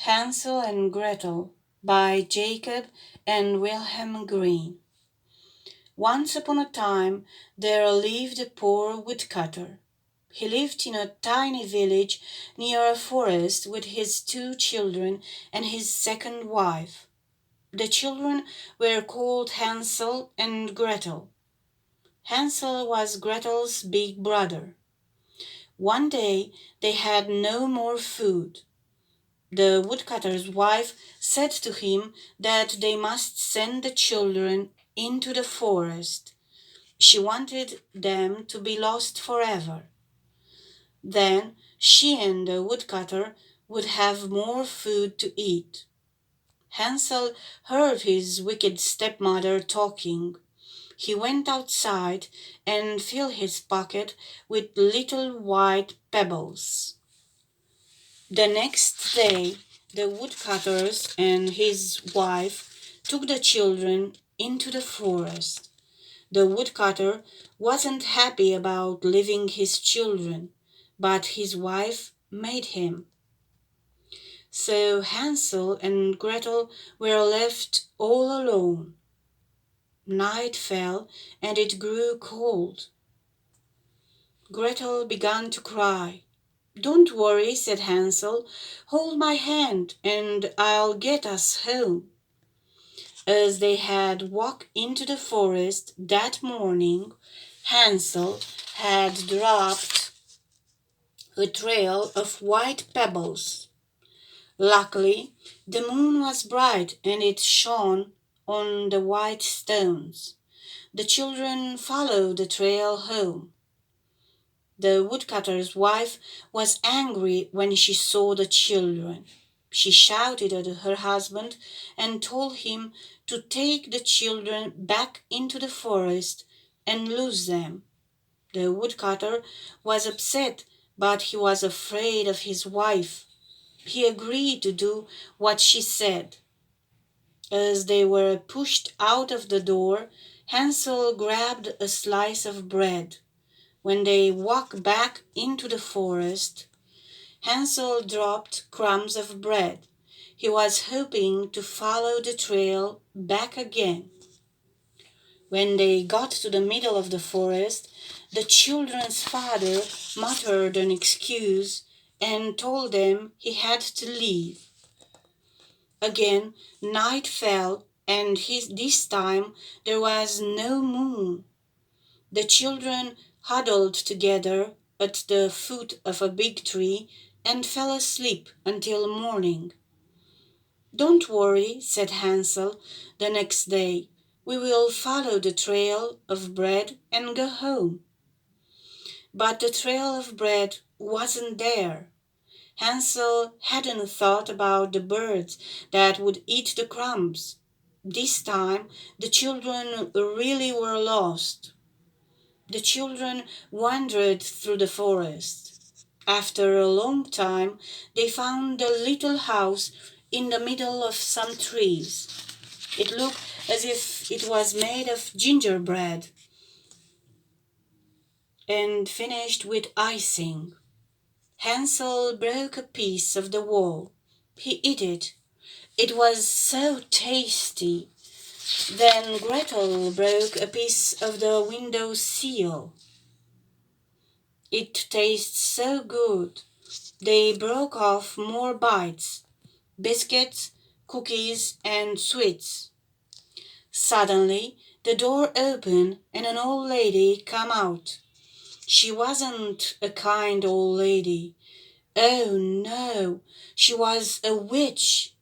Hansel and Gretel by Jacob and Wilhelm Grimm. Once upon a time there lived a poor woodcutter. He lived in a tiny village near a forest with his 2 children and his second wife. The children were called Hansel and Gretel. Hansel was Gretel's big brother. One day they had no more food. The woodcutter's wife said to him that they must send the children into the forest. She wanted them to be lost forever. Then she and the woodcutter would have more food to eat. Hansel heard his wicked stepmother talking. He went outside and filled his pocket with little white pebbles. The next day, the woodcutters and his wife took the children into the forest. The woodcutter wasn't happy about leaving his children, but his wife made him. So Hansel and Gretel were left all alone. Night fell and it grew cold. Gretel began to cry. "Don't worry," said Hansel. "Hold my hand and I'll get us home." As they had walked into the forest that morning, Hansel had dropped a trail of white pebbles. Luckily, the moon was bright and it shone on the white stones. The children followed the trail home. The woodcutter's wife was angry when she saw the children. She shouted at her husband and told him to take the children back into the forest and lose them. The woodcutter was upset, but he was afraid of his wife. He agreed to do what she said. As they were pushed out of the door, Hansel grabbed a slice of bread. When they walked back into the forest, Hansel dropped crumbs of bread. He was hoping to follow the trail back again. When they got to the middle of the forest, the children's father muttered an excuse and told them he had to leave. Again, night fell, and this time there was no moon. The children huddled together at the foot of a big tree and fell asleep until morning. "Don't worry," said Hansel the next day. "We will follow the trail of bread and go home." But the trail of bread wasn't there. Hansel hadn't thought about the birds that would eat the crumbs. This time the children really were lost. The children wandered through the forest. After a long time, they found a little house in the middle of some trees. It looked as if it was made of gingerbread and finished with icing. Hansel broke a piece of the wall. He ate it. It was so tasty. Then Gretel broke a piece of the window sill. It tastes so good. They broke off more bites, biscuits, cookies, and sweets. Suddenly, the door opened and an old lady came out. She wasn't a kind old lady. Oh no, she was a witch.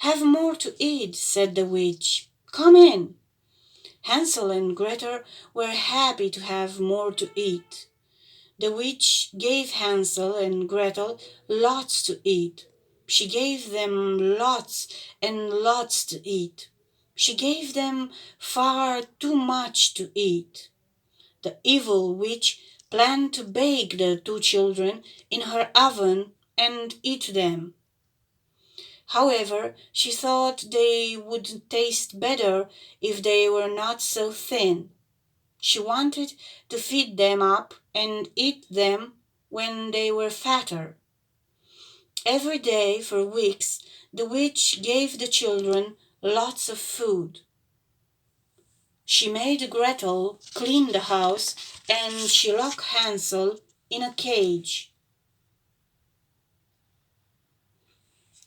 "Have more to eat," said the witch. "Come in." Hansel and Gretel were happy to have more to eat. The witch gave Hansel and Gretel lots to eat. She gave them lots and lots to eat. She gave them far too much to eat. The evil witch planned to bake the 2 children in her oven and eat them. However, she thought they would taste better if they were not so thin. She wanted to feed them up and eat them when they were fatter. Every day for weeks, the witch gave the children lots of food. She made Gretel clean the house, and she locked Hansel in a cage.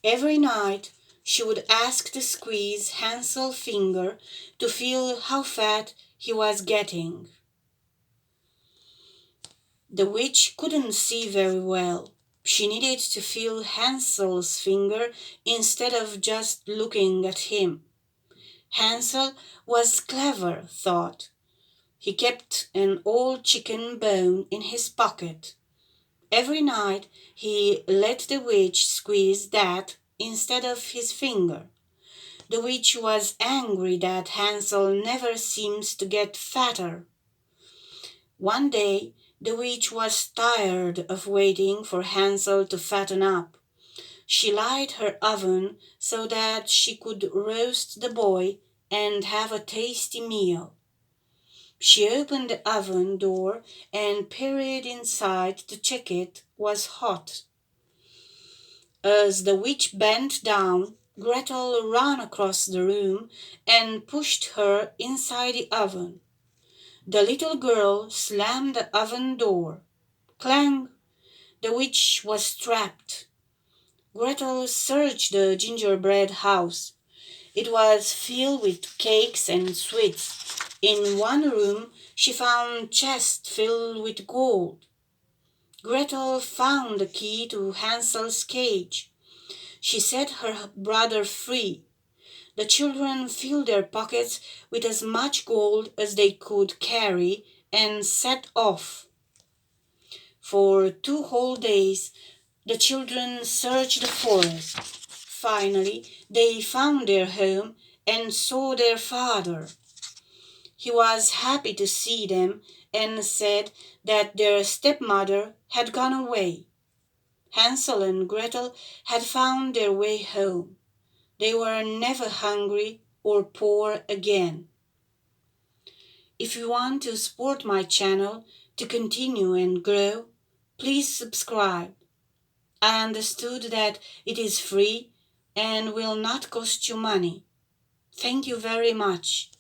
Every night she would ask to squeeze Hansel's finger to feel how fat he was getting. The witch couldn't see very well. She needed to feel Hansel's finger instead of just looking at him. Hansel was clever, thought. He kept an old chicken bone in his pocket. Every night he let the witch squeeze that instead of his finger. The witch was angry that Hansel never seems to get fatter. One day the witch was tired of waiting for Hansel to fatten up. She lighted her oven so that she could roast the boy and have a tasty meal. She opened the oven door and peered inside to check it was hot. As the witch bent down, Gretel ran across the room and pushed her inside the oven. The little girl slammed the oven door. Clang! The witch was trapped. Gretel searched the gingerbread house. It was filled with cakes and sweets. In one room she found chests filled with gold. Gretel found the key to Hansel's cage. She set her brother free. The children filled their pockets with as much gold as they could carry and set off. For 2 whole days the children searched the forest. Finally, they found their home and saw their father. He was happy to see them and said that their stepmother had gone away. Hansel and Gretel had found their way home. They were never hungry or poor again. If you want to support my channel to continue and grow, please subscribe. I understood that it is free and will not cost you money. Thank you very much.